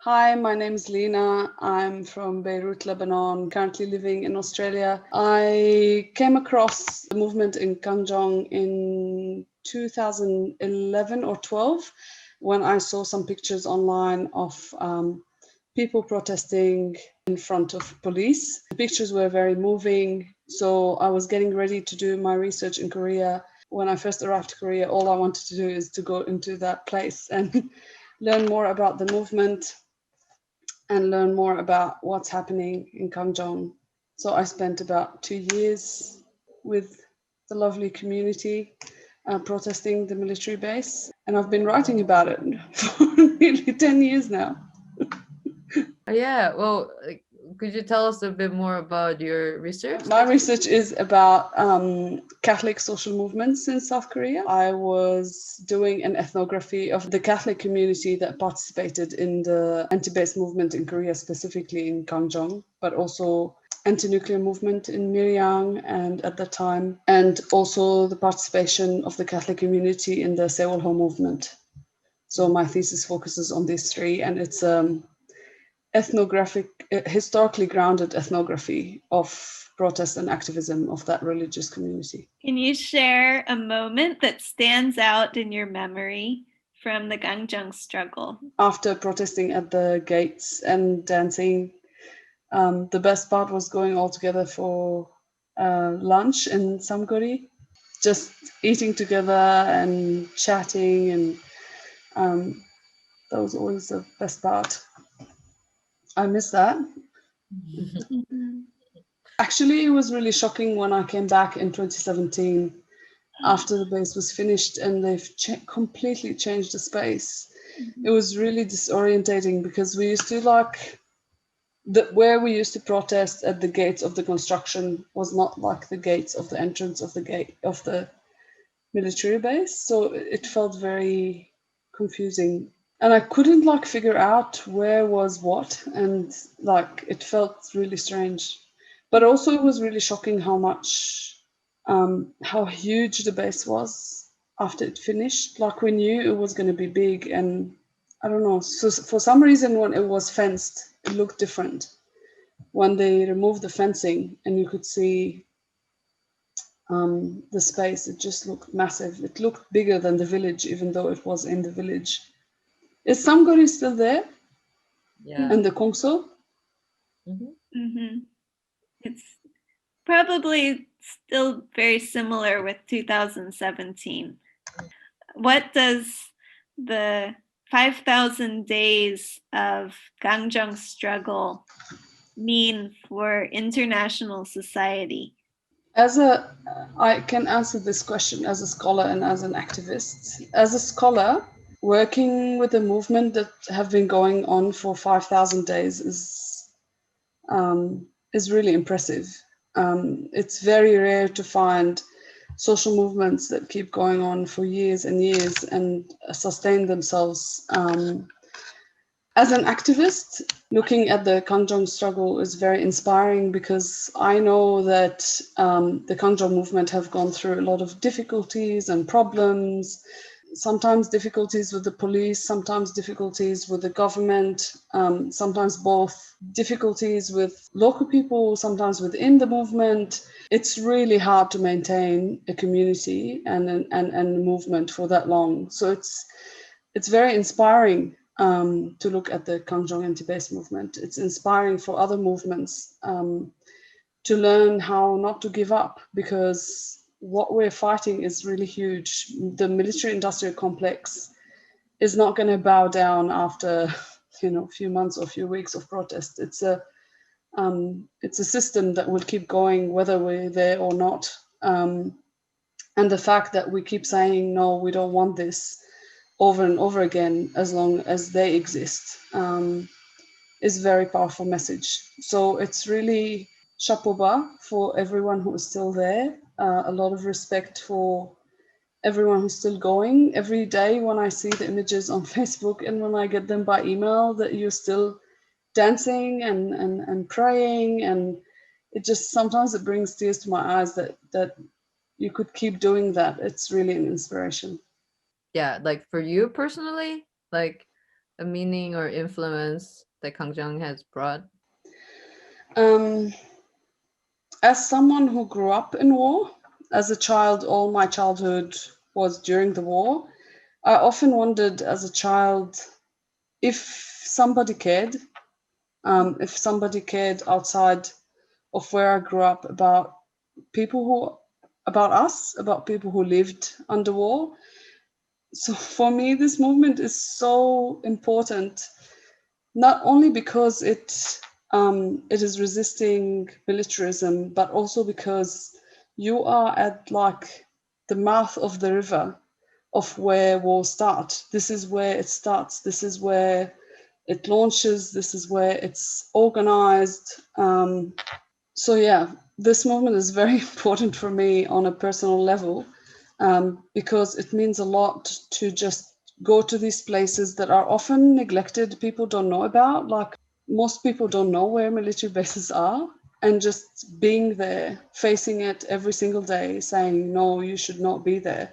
Hi, my name is Lena. I'm from Beirut, Lebanon, currently living in Australia. I came across the movement in Gangjong in 2011 or 12 when I saw some pictures online of people protesting in front of police. The pictures were very moving, so I was getting ready to do my research in Korea. When I first arrived to Korea, all I wanted to do is to go into that place and learn more about the movement and learn more about what's happening in Gangjong. So I spent about 2 years with the lovely community protesting the military base, and I've been writing about it for nearly 10 years now. Yeah, well, could you tell us a bit more about your research? My research is about Catholic social movements in South Korea. I was doing an ethnography of the Catholic community that participated in the anti-base movement in Korea, specifically in Gangjong, but also anti-nuclear movement in Miryang and at that time, and also the participation of the Catholic community in the Sewolho movement. So my thesis focuses on these three, and it's ethnographic, historically grounded ethnography of protest and activism of that religious community. Can you share a moment that stands out in your memory from the Gangjong struggle? After protesting at the gates and dancing, the best part was going all together for lunch in Samgori, just eating together and chatting, and that was always the best part. I miss that. Actually, it was really shocking when I came back in 2017 after the base was finished and they've completely changed the space. It was really disorientating because we used to where we used to protest at the gates of the construction was not like the gates of the entrance of the gate of the military base. So it felt very confusing. And I couldn't figure out where was what, and it felt really strange. But also it was really shocking how huge the base was after it finished. We knew it was going to be big, and I don't know. So for some reason, when it was fenced, it looked different. When they removed the fencing and you could see the space, it just looked massive. It looked bigger than the village, even though it was in the village. Is Samgori still there? Yeah. And the Kongso? It's probably still very similar with 2017. What does the 5,000 days of Gangjong struggle mean for international society? I can answer this question as a scholar and as an activist. As a scholar, working with a movement that have been going on for 5,000 days is really impressive. It's very rare to find social movements that keep going on for years and years and sustain themselves. As an activist, looking at the Gangjong struggle is very inspiring because I know that the Gangjong movement have gone through a lot of difficulties and problems, sometimes difficulties with the police, sometimes difficulties with the government, sometimes both, difficulties with local people, sometimes within the movement. It's really hard to maintain a community and a movement for that long. So it's very inspiring to look at the Gangjong anti-base movement. It's inspiring for other movements to learn how not to give up, because what we're fighting is really huge. The military-industrial complex is not going to bow down after a few months or a few weeks of protest. It's a system that will keep going whether we're there or not. And the fact that we keep saying, no, we don't want this, over and over again, as long as they exist, is a very powerful message. So it's really chapeau bas for everyone who is still there. A lot of respect for everyone who's still going. Every day when I see the images on Facebook and when I get them by email that you're still dancing and praying, and it just sometimes it brings tears to my eyes that you could keep doing that. It's really an inspiration. Yeah, for you personally, a meaning or influence that Gangjang has brought? As someone who grew up in war, as a child, all my childhood was during the war. I often wondered as a child if somebody cared outside of where I grew up about about people who lived under war. So for me, this movement is so important, not only because it is resisting militarism, but also because you are at like the mouth of the river of where war starts. This is where it starts. This is where it launches. This is where it's organized. So yeah, this movement is very important for me on a personal level, because it means a lot to just go to these places that are often neglected, people don't know about. Like most people don't know where military bases are, and just being there, facing it every single day, saying, no, you should not be there.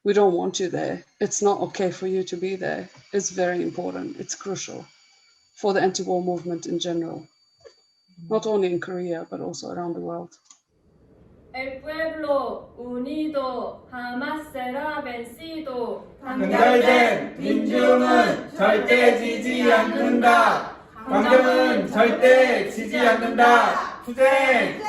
We don't want you there. It's not okay for you to be there. It's very important. It's crucial for the anti-war movement in general, not only in Korea, but also around the world. El pueblo unido jamás será vencido. 단결된 민중은 절대 지지 않는다. 강정은 절대 지지 않는다. 투쟁!